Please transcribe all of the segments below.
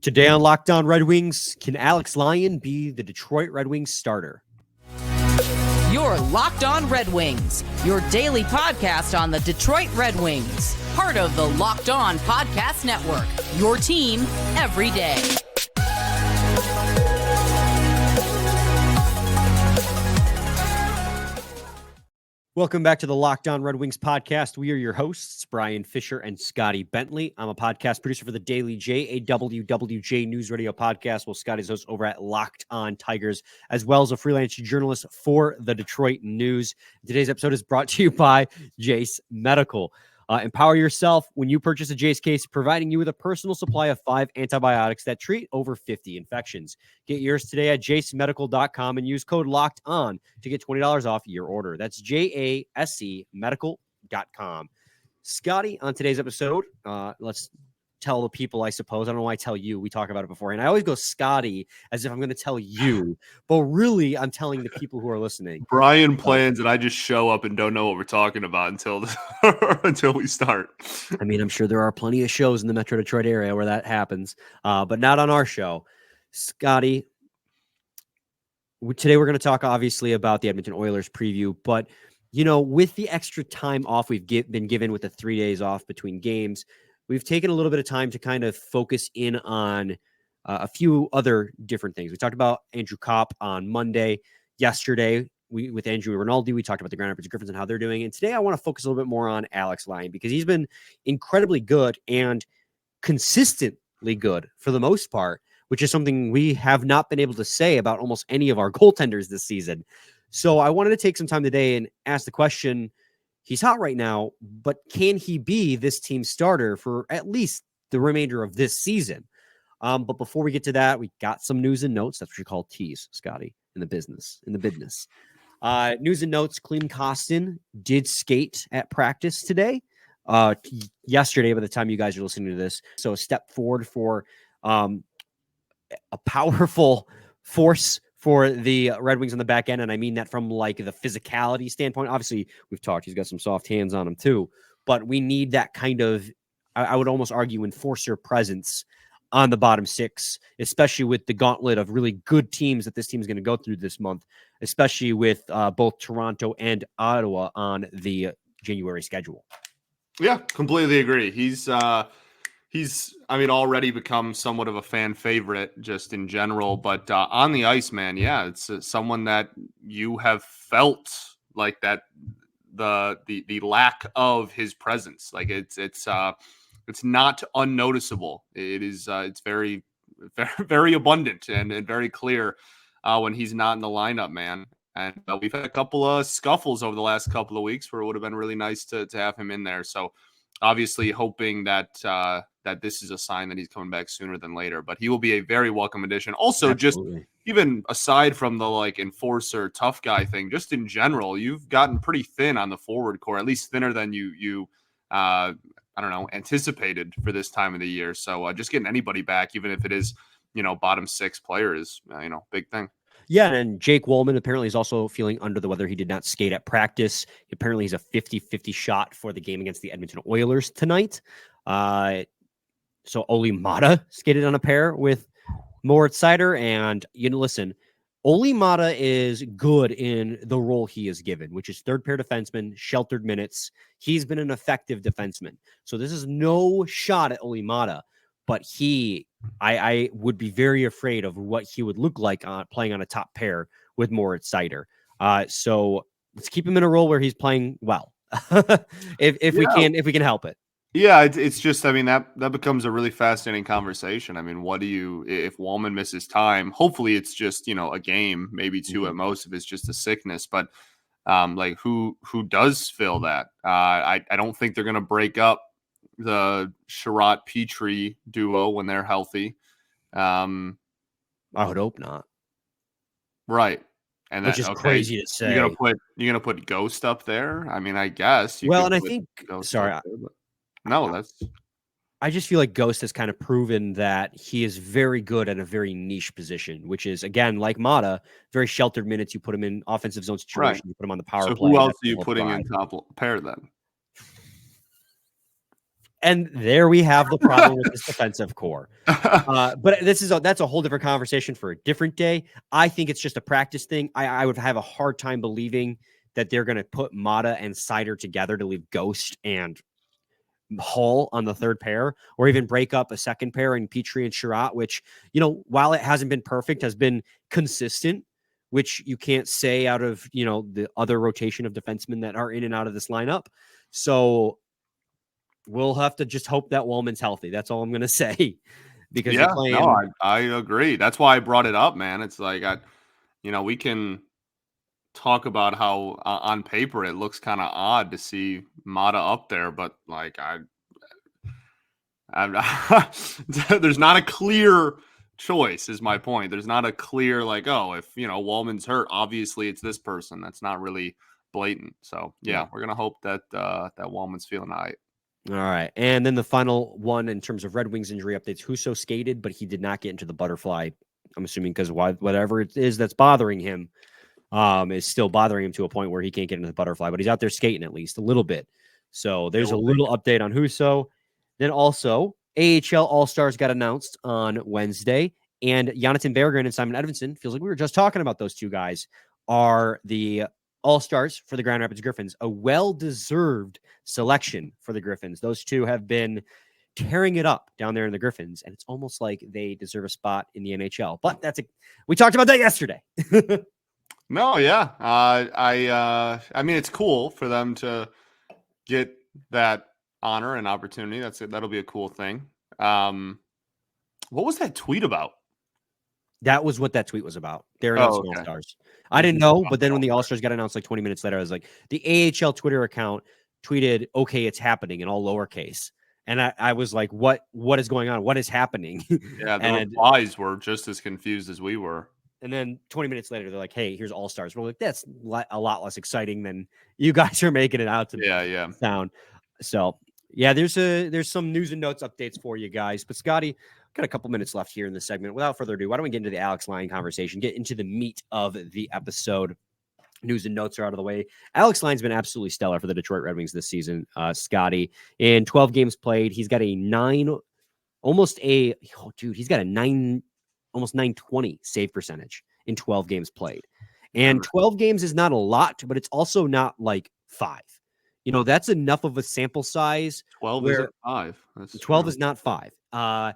Today on Locked On Red Wings, can Alex Lyon be the Detroit Red Wings starter? You're Locked On Red Wings, your daily podcast on the Detroit Red Wings. Part of the Locked On Podcast Network, your team every day. Welcome back to the Locked On Red Wings podcast. We are your hosts, Brian Fisher and Scotty Bentley. I'm a podcast producer for the daily JAWWJ News Radio podcast, while Scotty's host over at Locked On Tigers, as well as a freelance journalist for the Detroit News. Today's episode is brought to you by Jase Medical. Empower yourself when you purchase a Jase Case, providing you with a personal supply of 5 antibiotics that treat over 50 infections. Get yours today at jasemedical.com and use code LOCKEDON to get $20 off your order. That's JASEmedical.com. Scotty, on today's episode, let's tell the people, I suppose. I don't know why I tell you. We talk about it beforehand. I always go Scotty as if I'm going to tell you, but really I'm telling the people who are listening. Brian plans and I just show up and don't know what we're talking about until we start. I mean, I'm sure there are plenty of shows in the Metro Detroit area where that happens, but not on our show. Scotty, today we're going to talk obviously about the Edmonton Oilers preview, but you know, with the extra time off we've been given with the 3 days off between games, we've taken a little bit of time to kind of focus in on a few other different things. We talked about Andrew Kopp on Monday. Yesterday, with Andrew Rinaldi, we talked about the Grand Rapids Griffins and how they're doing. And today I want to focus a little bit more on Alex Lyon because he's been incredibly good and consistently good for the most part, which is something we have not been able to say about almost any of our goaltenders this season. So I wanted to take some time today and ask the question. He's hot right now, but can he be this team's starter for at least the remainder of this season? But before we get to that, we got some news and notes. That's what you call tease, Scotty, in the business. News and notes. Klim Kostin did skate at practice today, yesterday by the time you guys are listening to this. So a step forward for a powerful force for the Red Wings on the back end. And I mean that from like the physicality standpoint. Obviously, we've talked, he's got some soft hands on him too, but we need that kind of, I would almost argue, enforcer presence on the bottom six, especially with the gauntlet of really good teams that this team is going to go through this month, especially with both Toronto and Ottawa on the January schedule. Yeah, completely agree. He's already become somewhat of a fan favorite just in general, but on the ice, man, yeah, it's someone that you have felt like that the lack of his presence, like it's not unnoticeable. It is it's very, very, very abundant and very clear when he's not in the lineup, man. And we've had a couple of scuffles over the last couple of weeks where it would have been really nice to have him in there. So obviously hoping that that this is a sign that he's coming back sooner than later, but he will be a very welcome addition. Also, Absolutely. Just even aside from the like enforcer tough guy thing, just in general, you've gotten pretty thin on the forward core, at least thinner than you anticipated for this time of the year. So just getting anybody back, even if it is, bottom six player is, big thing. Yeah, and Jake Wollman apparently is also feeling under the weather. He did not skate at practice. Apparently he's a 50-50 shot for the game against the Edmonton Oilers tonight. So Oli Mata skated on a pair with Moritz Seider. And, listen, Oli Mata is good in the role he is given, which is third pair defenseman, sheltered minutes. He's been an effective defenseman. So this is no shot at Oli Mata, but I would be very afraid of what he would look like playing on a top pair with Moritz Seider. So let's keep him in a role where he's playing well, if we can help it. Yeah, it's just, that becomes a really fascinating conversation. What do you, if Wollman misses time, hopefully it's just, a game, maybe two at most, if it's just a sickness, but like who does fill that? I don't think they're going to break up the Sherratt Petrie duo when they're healthy. I would hope not. Right. And which is crazy to say. You're gonna put Ghost up there. I guess. I think. Sorry. I just feel like Ghost has kind of proven that he is very good at a very niche position, which is, again, like Mata, very sheltered minutes. You put him in offensive zone situation. Right. You put him on the power play. So who else are you putting in top pair then? And there we have the problem with this defensive core. But that's a whole different conversation for a different day. I think it's just a practice thing. I would have a hard time believing that they're going to put Mata and Sider together to leave Ghost and Hull on the third pair, or even break up a second pair in Petrie and Sherratt, which, while it hasn't been perfect, has been consistent, which you can't say out of, the other rotation of defensemen that are in and out of this lineup. So we'll have to just hope that Wallman's healthy. That's all I'm going to say. Because yeah, no, I agree. That's why I brought it up, man. It's like, we can talk about how on paper it looks kind of odd to see Mata up there, but like I'm there's not a clear choice is my point. There's not a clear like, oh, if Wallman's hurt, obviously it's this person. That's not really blatant. So yeah. We're gonna hope that that Wallman's feeling all right. All right. And then the final one in terms of Red Wings injury updates, Husso skated, but he did not get into the butterfly. I'm assuming because whatever it is that's bothering him is still bothering him to a point where he can't get into the butterfly, but he's out there skating at least a little bit. So there's a little update on Husso. Then also AHL All-Stars got announced on Wednesday, and Jonathan Berggren and Simon Edvinsson, feels like we were just talking about those two guys, are the All-Stars for the Grand Rapids Griffins, a well-deserved selection for the Griffins. Those two have been tearing it up down there in the Griffins, and it's almost like they deserve a spot in the NHL. But we talked about that yesterday. No, yeah. I mean, it's cool for them to get that honor and opportunity. That'll be a cool thing. What was that tweet about? That was what that tweet was about. They're announcing All-Stars. I didn't know, but then when the All-Stars got announced like 20 minutes later, I was like, the AHL Twitter account tweeted, "Okay, it's happening," in all lowercase. And I was like, what is going on? What is happening? Yeah, the replies were just as confused as we were. And then 20 minutes later, they're like, "Hey, here's All-Stars." We're like, that's a lot less exciting than you guys are making it out to sound. So, yeah, there's some news and notes updates for you guys. But Scotty, got a couple minutes left here in the segment. Without further ado, why don't we get into the Alex Lyon conversation, get into the meat of the episode. News and notes are out of the way. Alex Lyon's been absolutely stellar for the Detroit Red Wings this season, Scotty. In 12 games played, he's got almost 920 save percentage in 12 games played. And 12 games is not a lot, but it's also not like 5. That's enough of a sample size. 12 isn't 5. 12 is not 5. Fun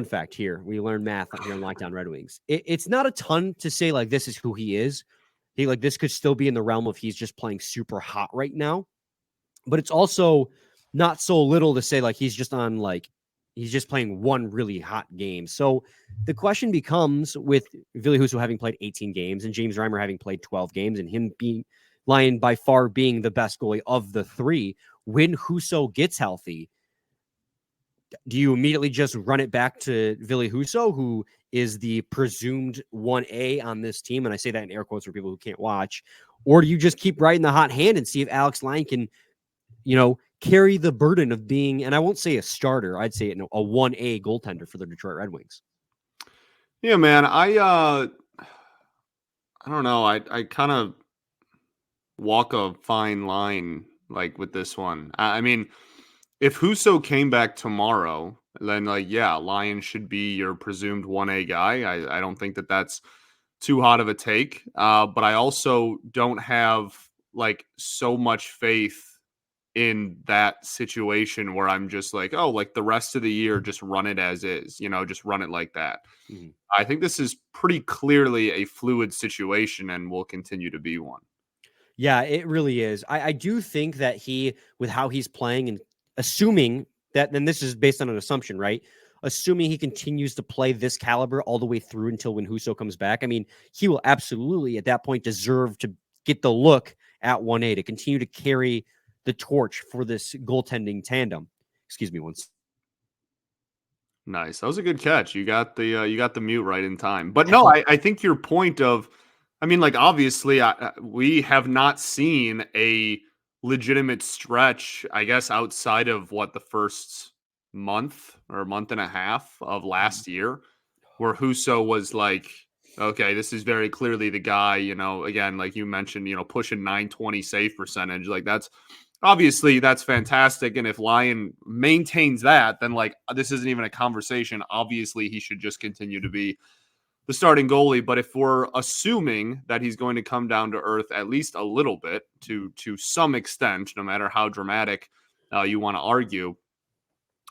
fact here. We learned math here on Lockdown Red Wings. It's not a ton to say like this is who he is. This could still be in the realm of he's just playing super hot right now. But it's also not so little to say like he's just playing one really hot game. So the question becomes, with Ville Husso having played 18 games and James Reimer having played 12 games and him being Lyon by far being the best goalie of the three, when Husso gets healthy, do you immediately just run it back to Ville Husso, who is the presumed 1A on this team? And I say that in air quotes for people who can't watch. Or do you just keep riding the hot hand and see if Alex Lyon can, carry the burden of being, and I won't say a starter, I'd say a 1A goaltender for the Detroit Red Wings? Yeah, man. I don't know. I kind of walk a fine line like with this one. I mean, if Husso came back tomorrow, then Lyon should be your presumed 1A guy. I don't think that that's too hot of a take. But I also don't have so much faith in that situation where I'm just like, oh, the rest of the year, just run it as is, just run it like that. Mm-hmm. I think this is pretty clearly a fluid situation and will continue to be one. Yeah, it really is. I do think that with how he's playing, and assuming that, then this is based on an assumption, right? Assuming he continues to play this caliber all the way through until when Husso comes back, I mean, he will absolutely at that point deserve to get the look at 1A, to continue to carry the torch for this goaltending tandem. Excuse me once. Nice. That was a good catch. You got the mute right in time. But no, I think your point of, I mean, obviously we have not seen a legitimate stretch, I guess, outside of the first month or month and a half of last year, where Husso was okay, this is very clearly the guy, again, like you mentioned, pushing 920 save percentage. That's obviously that's fantastic. And if Lyon maintains that, then like this isn't even a conversation. Obviously, he should just continue to be the starting goalie. But if we're assuming that he's going to come down to earth at least a little bit to some extent, no matter how dramatic you want to argue,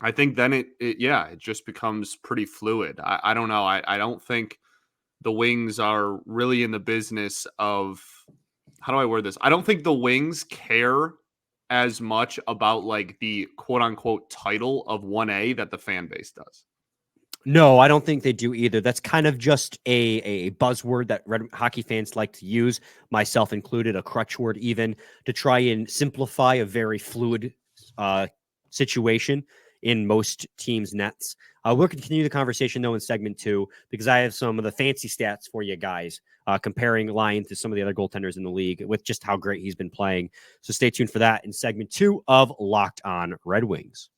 I think then it just becomes pretty fluid. I don't know. I don't think the Wings are really in the business of, how do I word this? I don't think the Wings care as much about like the quote unquote title of 1A that the fan base does. No, I don't think they do either. That's kind of just a buzzword that Red hockey fans like to use, myself included, a crutch word even, to try and simplify a very fluid situation in most teams' nets. We'll continue the conversation, though, in segment 2, because I have some of the fancy stats for you guys, comparing Lyon to some of the other goaltenders in the league with just how great he's been playing. So stay tuned for that in segment 2 of Locked On Red Wings.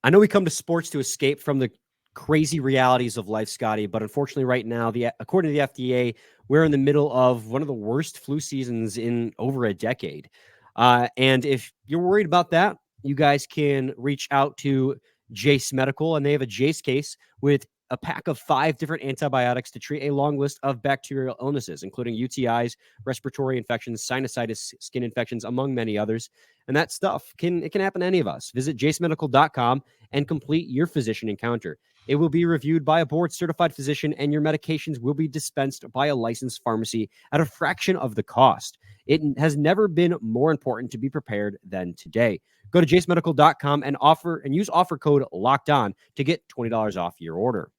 I know we come to sports to escape from the crazy realities of life, Scotty, but unfortunately right now, according to the FDA, we're in the middle of one of the worst flu seasons in over a decade. And if you're worried about that, you guys can reach out to Jase Medical, and they have a Jase Case with a pack of 5 different antibiotics to treat a long list of bacterial illnesses, including UTIs, respiratory infections, sinusitis, skin infections, among many others. And that stuff can happen to any of us. Visit jasemedical.com and complete your physician encounter. It will be reviewed by a board-certified physician, and your medications will be dispensed by a licensed pharmacy at a fraction of the cost. It has never been more important to be prepared than today. Go to jasemedical.com and use offer code LOCKEDON to get $20 off your order.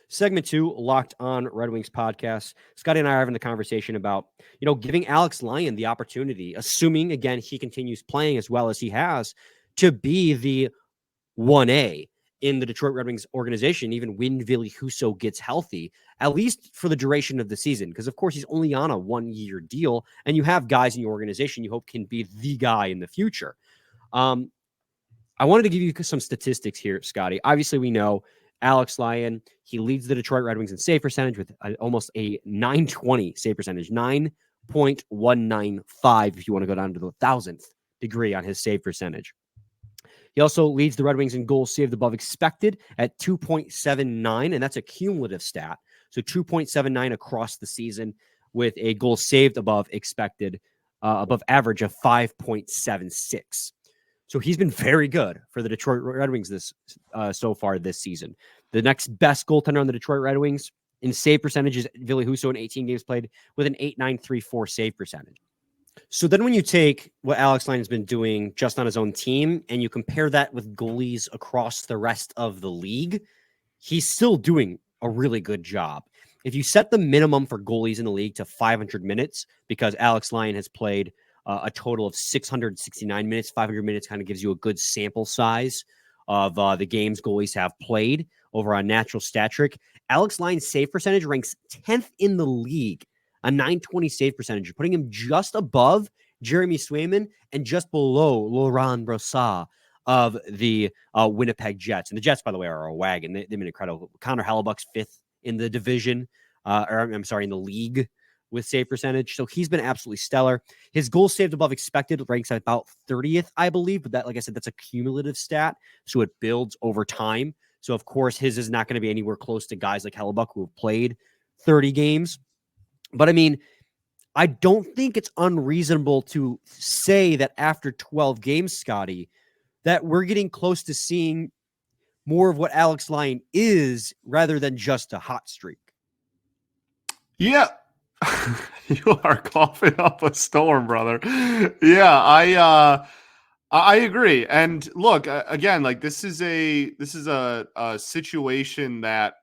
Segment 2, Locked On Red Wings podcast. Scotty and I are having the conversation about, giving Alex Lyon the opportunity, assuming, again, he continues playing as well as he has, to be the 1A in the Detroit Red Wings organization, even when Ville Husso gets healthy, at least for the duration of the season. Because, of course, he's only on a 1-year deal, and you have guys in your organization you hope can be the guy in the future. I wanted to give you some statistics here, Scotty. Obviously, we know Alex Lyon, he leads the Detroit Red Wings in save percentage with almost a 920 save percentage, 9.195 if you want to go down to the 1,000th degree on his save percentage. He also leads the Red Wings in goals saved above expected at 2.79, and that's a cumulative stat. So 2.79 across the season with a goal saved above expected, above average of 5.76. So he's been very good for the Detroit Red Wings so far this season. The next best goaltender on the Detroit Red Wings in save percentage is Ville Husso in 18 games played with an 8.934 save percentage. So then when you take what Alex Lyon has been doing just on his own team and you compare that with goalies across the rest of the league, he's still doing a really good job. If you set the minimum for goalies in the league to 500 minutes, because Alex Lyon has played a total of 669 minutes, 500 minutes kind of gives you a good sample size of the games goalies have played over on Natural Stat Trick. Alex Lyon's save percentage ranks 10th in the league, a 920 save percentage, putting him just above Jeremy Swayman and just below Laurent Brossoit of the Winnipeg Jets. And the Jets, by the way, are a wagon. They've been incredible. Connor Hellebuck's 5th in the division, in the league with save percentage. So he's been absolutely stellar. His goals saved above expected ranks at about 30th, I believe. But that, like I said, that's a cumulative stat. So it builds over time. So, of course, his is not going to be anywhere close to guys like Hellebuck who have played 30 games. But, I mean, I don't think it's unreasonable to say that after 12 games, Scotty, that we're getting close to seeing more of what Alex Lyon is rather than just a hot streak. Yeah. You are coughing up a storm, brother. Yeah, I agree. And look, again, like this is a situation that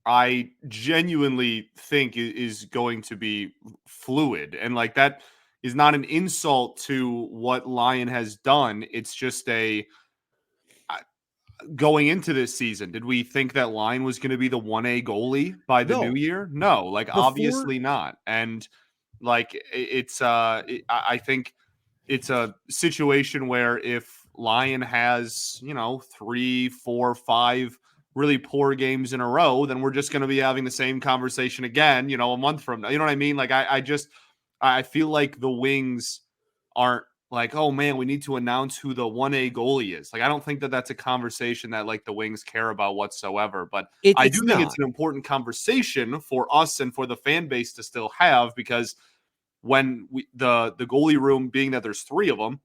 I genuinely think is going to be fluid. And like that is not an insult to what Lyon has done. It's just going into this season, did we think that Lyon was going to be the 1A goalie by the new year? No, like obviously not. And like I think it's a situation where if Lyon has, 3, 4, 5 really poor games in a row, then we're just going to be having the same conversation again, a month from now. You know what I mean? Like, I feel like the Wings aren't like, oh man, we need to announce who the 1A goalie is. Like, I don't think that that's a conversation that like the Wings care about whatsoever, but I do think it's an important conversation for us and for the fan base to still have, because when the goalie room, being that there's 3 of them,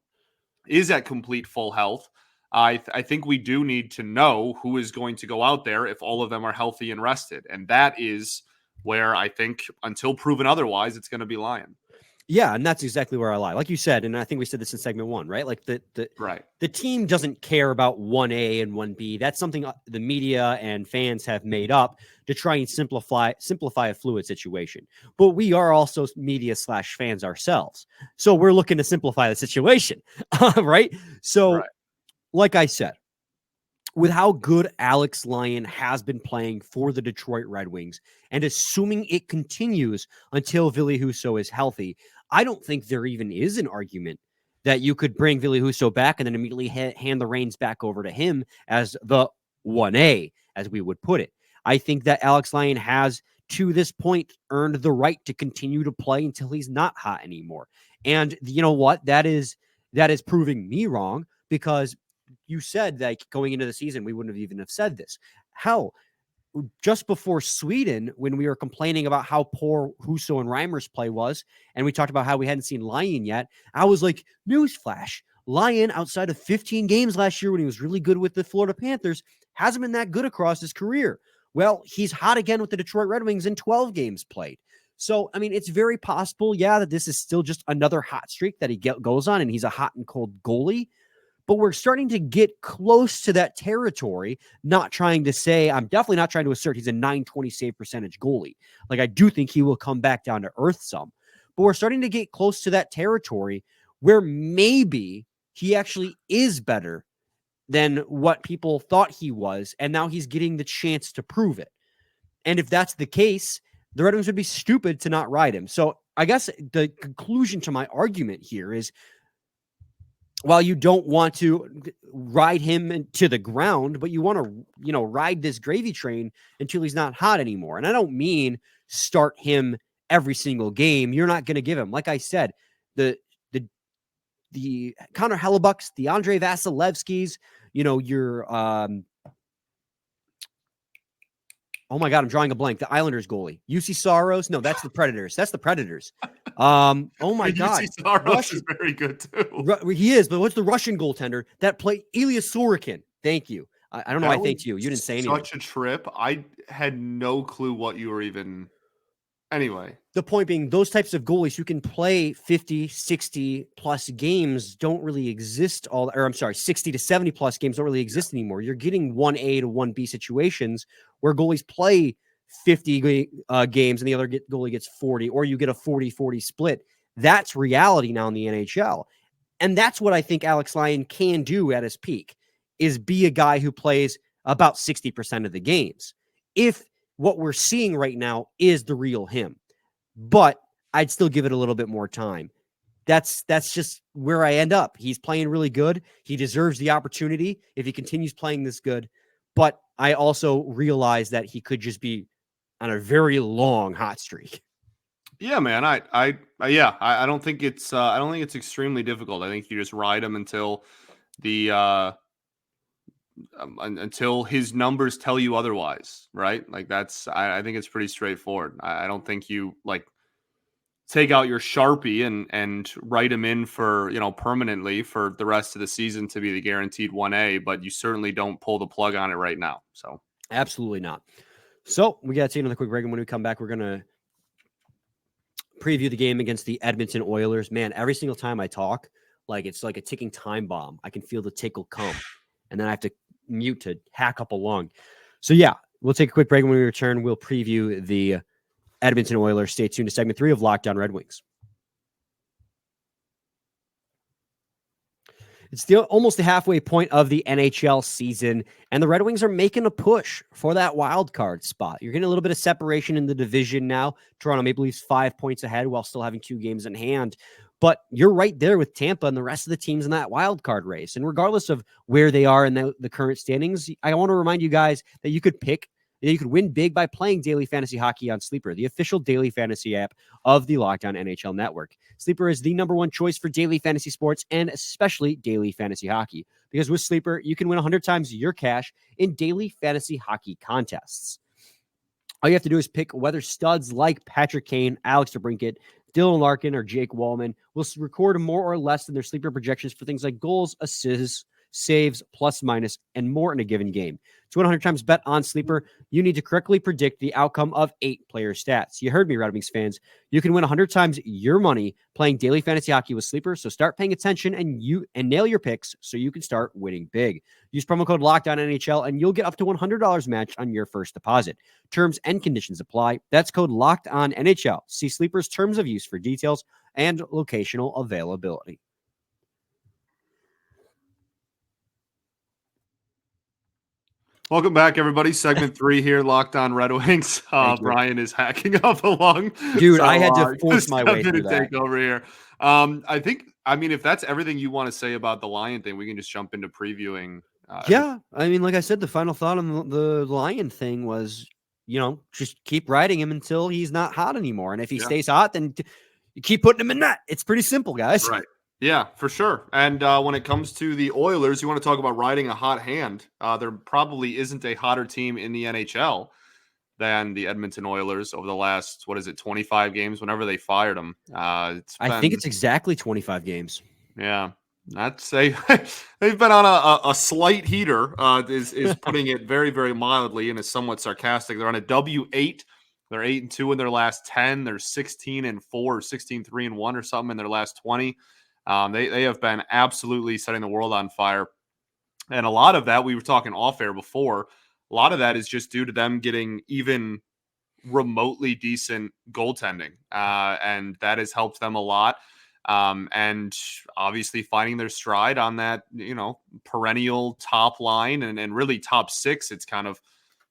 is at complete full health, I think we do need to know who is going to go out there if all of them are healthy and rested. And that is where I think, until proven otherwise, it's going to be Lyon. Yeah, and that's exactly where I lie. Like you said, and I think we said this in segment 1, right? Like the team doesn't care about 1A and 1B. That's something the media and fans have made up to try and simplify a fluid situation. But we are also media/fans ourselves. So we're looking to simplify the situation, right? So like I said, with how good Alex Lyon has been playing for the Detroit Red Wings, and assuming it continues until Ville Husso is healthy, I don't think there even is an argument that you could bring Ville Husso back and then immediately hand the reins back over to him as the 1A, as we would put it. I think that Alex Lyon has, to this point, earned the right to continue to play until he's not hot anymore. And you know what? That is proving me wrong, because you said that going into the season, we wouldn't have even have said this. Hell, just before Sweden, when we were complaining about how poor Husso and Reimer's play was, and we talked about how we hadn't seen Lyon yet, I was like, newsflash, Lyon, outside of 15 games last year when he was really good with the Florida Panthers, hasn't been that good across his career. Well, he's hot again with the Detroit Red Wings in 12 games played. So, I mean, it's very possible, that this is still just another hot streak that he goes on, and he's a hot and cold goalie. But we're starting to get close to that territory, not trying to say, I'm definitely not trying to assert he's a .920 save percentage goalie. Like, I do think he will come back down to earth some. But we're starting to get close to that territory where maybe he actually is better than what people thought he was, and now he's getting the chance to prove it. And if that's the case, the Red Wings would be stupid to not ride him. So I guess the conclusion to my argument here is, while you don't want to ride him to the ground, but you want to, ride this gravy train until he's not hot anymore. And I don't mean start him every single game. You're not going to give him, like I said, the Connor Hellebucks, the Andre Vasilevskis, your oh my God, I'm drawing a blank. The Islanders goalie, UC Saros. No, that's the Predators. That's the Predators. Oh my God, UC Saros is very good too. He is, but what's the Russian goaltender that played Ilya Sorokin? Thank you. I don't know. I thanked you. You didn't say anything. Such a trip. I had no clue what you were even. Anyway, the point being, those types of goalies who can play 50, 60 plus games don't really exist 60 to 70 plus games don't really exist anymore. You're getting 1A to 1B situations where goalies play 50 games and the other goalie gets 40, or you get a 40-40 split. That's reality now in the NHL. And that's what I think Alex Lyon can do at his peak, is be a guy who plays about 60% of the games. If what we're seeing right now is the real him, but I'd still give it a little bit more time. That's just where I end up. He's playing really good. He deserves the opportunity if he continues playing this good. But I also realize that he could just be on a very long hot streak. Yeah, man. I don't think it's extremely difficult. I think you just ride him until until his numbers tell you otherwise, right? Like, I think it's pretty straightforward. I don't think you take out your Sharpie and write him in for, permanently for the rest of the season to be the guaranteed 1A, but you certainly don't pull the plug on it right now. So absolutely not. So we got to take another quick break, and when we come back, we're going to preview the game against the Edmonton Oilers. Man, every single time I talk, it's like a ticking time bomb. I can feel the tickle come, and then I have to mute to hack up along. So yeah, we'll take a quick break, and when we return, we'll preview the Edmonton Oilers. Stay tuned to segment 3 of Locked On Red Wings. It's still almost the halfway point of the NHL season, and the Red Wings are making a push for that wild card spot. You're getting a little bit of separation in the division now. Toronto Maple Leafs 5 points ahead while still having 2 games in hand. But you're right there with Tampa and the rest of the teams in that wild card race. And regardless of where they are in the current standings, I want to remind you guys that you could win big by playing daily fantasy hockey on Sleeper, the official daily fantasy app of the Locked On NHL Network. Sleeper is the number one choice for daily fantasy sports and especially daily fantasy hockey. Because with Sleeper, you can win 100 times your cash in daily fantasy hockey contests. All you have to do is pick whether studs like Patrick Kane, Alex DeBrincat, Dylan Larkin, or Jake Wallman will record more or less than their Sleeper projections for things like goals, assists, saves, plus, minus, and more in a given game. To 100 times bet on Sleeper, you need to correctly predict the outcome of 8 player stats. You heard me, Red Wings fans. You can win 100 times your money playing daily fantasy hockey with Sleeper, so start paying attention and nail your picks so you can start winning big. Use promo code LOCKEDONNHL and you'll get up to $100 match on your first deposit. Terms and conditions apply. That's code LOCKEDONNHL. See Sleeper's terms of use for details and locational availability. Welcome back, everybody. Segment 3 here, Locked On Red Wings. Brian is hacking up along. Dude, so, I had to force my way through that. Take over here. I mean, if that's everything you want to say about the Lyon thing, we can just jump into previewing. Yeah, I mean, like I said, the final thought on the Lyon thing was, just keep riding him until he's not hot anymore. And if he stays hot, then you keep putting him in net. It's pretty simple, guys. Right. Yeah, for sure. And when it comes to the Oilers, you want to talk about riding a hot hand. There probably isn't a hotter team in the NHL than the Edmonton Oilers over the last, 25 games, whenever they fired them. I think it's exactly 25 games. Yeah. They've been on a slight heater, is putting it very, very mildly and is somewhat sarcastic. They're on a W8. They're 8-2 in their last 10. They're 16-4, 16-3-1 or something in their last 20. They have been absolutely setting the world on fire. And a lot of that, we were talking off air before, a lot of that is just due to them getting even remotely decent goaltending. And that has helped them a lot. And obviously finding their stride on that, perennial top line and really top 6, it's kind of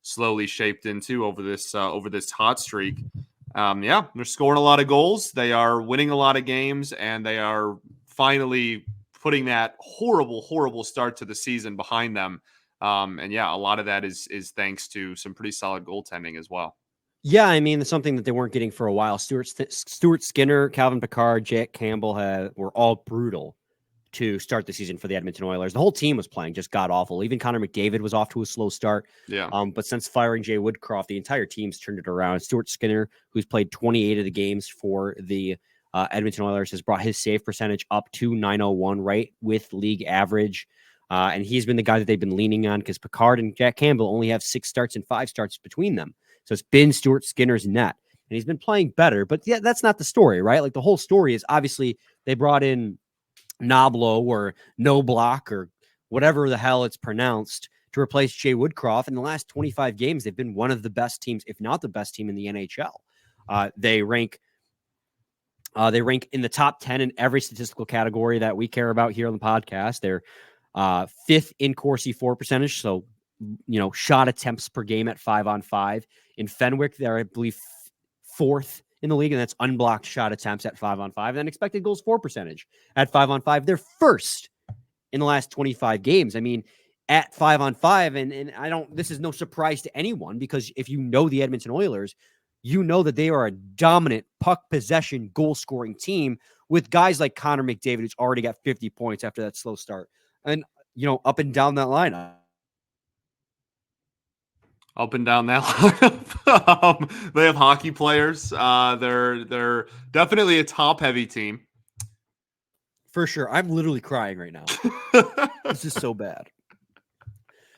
slowly shaped into over this hot streak. They're scoring a lot of goals. They are winning a lot of games, and they are finally putting that horrible, horrible start to the season behind them. A lot of that is thanks to some pretty solid goaltending as well. Yeah, I mean, it's something that they weren't getting for a while. Stuart Skinner, Calvin Pickard, Jack Campbell were all brutal to start the season for the Edmonton Oilers. The whole team was playing just god-awful. Even Connor McDavid was off to a slow start. Yeah. But since firing Jay Woodcroft, the entire team's turned it around. Stuart Skinner, who's played 28 of the games for the Edmonton Oilers, has brought his save percentage up to .901, right with league average. And he's been the guy that they've been leaning on because Pickard and Jack Campbell only have 6 starts and 5 starts between them. So it's been Stuart Skinner's net. And he's been playing better. But yeah, that's not the story, right? Like the whole story is obviously they brought in Noblo or No Block or whatever the hell it's pronounced to replace Jay Woodcroft. In the last 25 games, they've been one of the best teams, if not the best team in the NHL. They rank in the top 10 in every statistical category that we care about here on the podcast. They're 5th in Corsi for percentage. So, shot attempts per game at 5-on-5. In Fenwick, they're, I believe, 4th in the league, and that's unblocked shot attempts at 5-on-5. And then expected goals for percentage at 5-on-5. They're 1st in the last 25 games. I mean, at 5-on-5, and this is no surprise to anyone because if you know the Edmonton Oilers, you know that they are a dominant puck possession goal scoring team with guys like Connor McDavid, who's already got 50 points after that slow start. And, up and down that lineup. Up and down that lineup. They have hockey players. They're definitely a top-heavy team. For sure. I'm literally crying right now. This is so bad.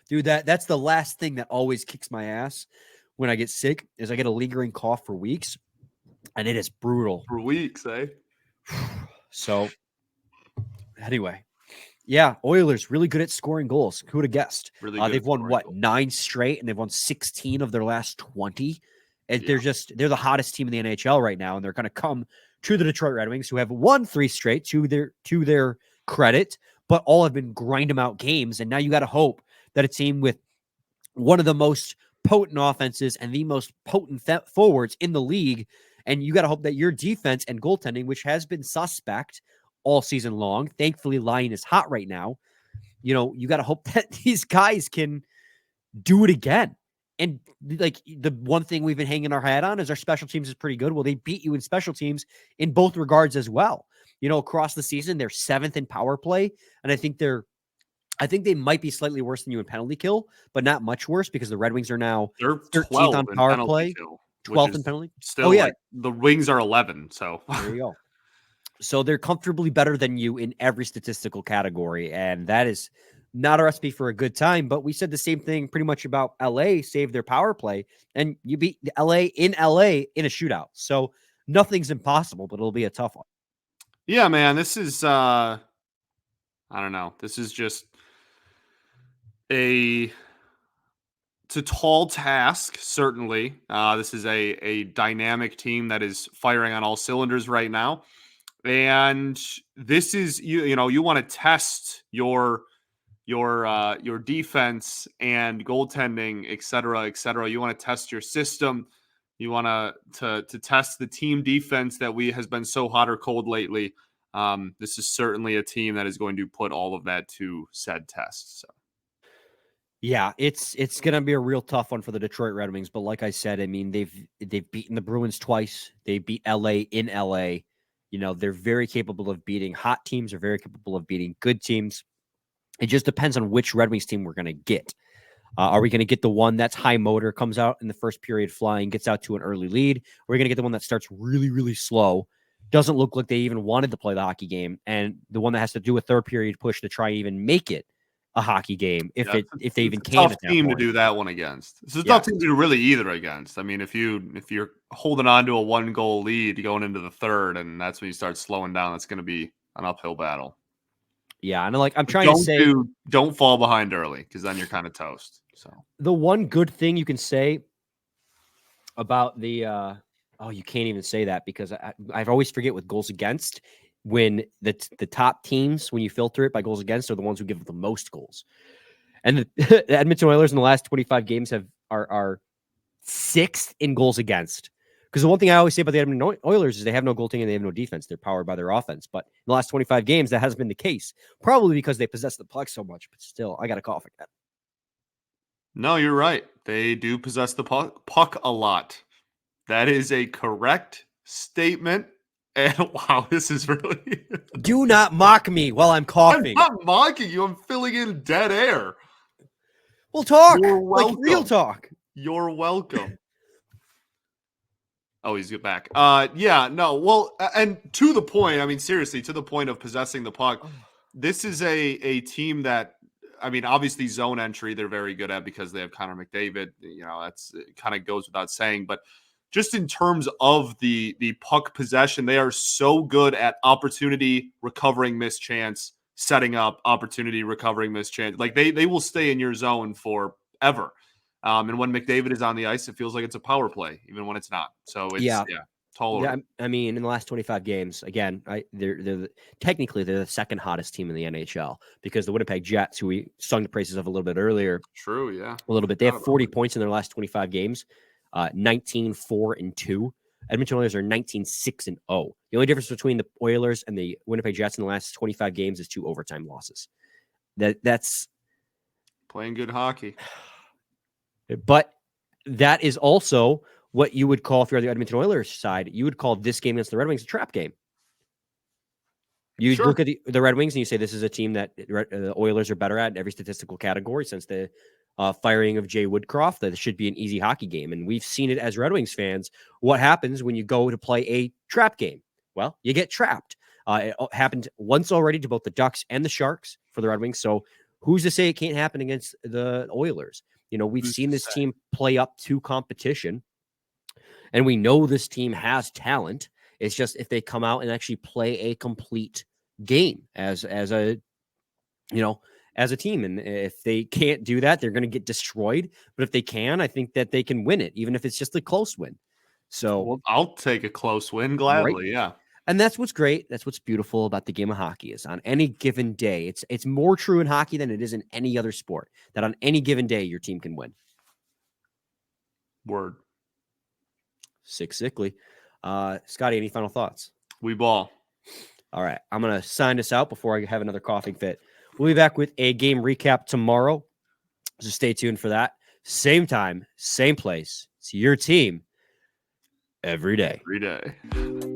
Dude, that's the last thing that always kicks my ass when I get sick is I get a lingering cough for weeks, and it is brutal. For weeks, eh? So, anyway. Yeah, Oilers really good at scoring goals. Who would have guessed? Really good they've won 9 straight, and they've won 16 of their last 20. And they're the hottest team in the NHL right now, and they're going to come to the Detroit Red Wings, who have won 3 straight to their credit, but all have been grind them out games. And now you got to hope that a team with one of the most potent offenses and the most potent forwards in the league And you got to hope that your defense and goaltending, which has been suspect all season long, thankfully Lyon is hot right now. You got to hope that these guys can do it again. And like the one thing we've been hanging our hat on is our special teams is pretty good. Well, they beat you in special teams in both regards as well. Across the season, they're 7th in power play. And I think they might be slightly worse than you in penalty kill, but not much worse because the Red Wings are now They're 13th on 12th in power penalty play, kill, 12th in penalty. Still, like, the Wings are 11. So there you go. So they're comfortably better than you in every statistical category. And that is not a recipe for a good time. But we said the same thing pretty much about LA, save their power play. And you beat LA in a shootout. So nothing's impossible, but it'll be a tough one. Yeah, man, this is, I don't know. This is just it's a tall task, certainly. This is a dynamic team that is firing on all cylinders right now. And this is, you want to test your defense and goaltending, et cetera, et cetera. You want to test your system. You want to test the team defense that has been so hot or cold lately. This is certainly a team that is going to put all of that to said test. So. Yeah, it's going to be a real tough one for the Detroit Red Wings. But like I said, I mean, they've beaten the Bruins twice. They beat LA in LA. They're very capable of beating hot teams. They're very capable of beating good teams. It just depends on which Red Wings team we're going to get. Are we going to get the one that's high motor, comes out in the first period flying, gets out to an early lead? Or are we going to get the one that starts really, really slow, doesn't look like they even wanted to play the hockey game, and the one that has to do a third period push to try even make it a hockey game if they even can. Tough team to do that one against. This is a tough team to do really either against. I mean, if you're holding on to a 1-goal lead going into the third, and that's when you start slowing down, that's going to be an uphill battle. Yeah, and I'm trying to say, don't fall behind early because then you're kind of toast. So the one good thing you can say about the you can't even say that because I always forget with goals against. When the top teams, when you filter it by goals against, are the ones who give the most goals. And the Edmonton Oilers in the last 25 games are 6th in goals against. Because the one thing I always say about the Edmonton Oilers is they have no goaltending and they have no defense. They're powered by their offense. But in the last 25 games, that hasn't been the case. Probably because they possess the puck so much. But still, I got to call for that. No, you're right. They do possess the puck a lot. That is a correct statement. And wow, this is really... Do not mock me while I'm coughing. I'm not mocking you. I'm filling in dead air. We'll talk. You're welcome. Like real talk. You're welcome. Oh, he's back. Yeah, no. Well, and to the point, I mean, seriously, to the point of possessing the puck, this is a team that, I mean, obviously zone entry, they're very good at because they have Connor McDavid. That's kind of goes without saying, but just in terms of the puck possession, they are so good at opportunity, recovering mischance, setting up, opportunity, recovering mischance. Like they will stay in your zone forever. And when McDavid is on the ice, it feels like it's a power play, even when it's not. So it's tall order. Yeah, I mean, in the last 25 games, again, they're technically the second hottest team in the NHL because the Winnipeg Jets, who we sung the praises of a little bit earlier, true, yeah, a little bit. They have 40 points in their last 25 games. 19-4-2. Edmonton Oilers are 19-6-0. The only difference between the Oilers and the Winnipeg Jets in the last 25 games is 2 overtime losses. That's playing good hockey. But that is also what you would call, if you're the Edmonton Oilers side, you would call this game against the Red Wings a trap game. You look at the Red Wings and you say this is a team that the Oilers are better at in every statistical category since the firing of Jay Woodcroft. That should be an easy hockey game. And we've seen it as Red Wings fans. What happens when you go to play a trap game? Well, you get trapped. It happened once already to both the Ducks and the Sharks for the Red Wings. So who's to say it can't happen against the Oilers? We've seen this team play up to competition. And we know this team has talent. It's just if they come out and actually play a complete game as a team. And if they can't do that, they're going to get destroyed. But if they can, I think that they can win it, even if it's just a close win. So I'll take a close win gladly. Right? Yeah. And that's what's great. That's what's beautiful about the game of hockey is on any given day. It's more true in hockey than it is in any other sport, that on any given day, your team can win. Word. Sickly. Scotty, any final thoughts? We ball. All right. I'm going to sign us out before I have another coughing fit. We'll be back with a game recap tomorrow. So stay tuned for that. Same time, same place. It's your team every day. Every day.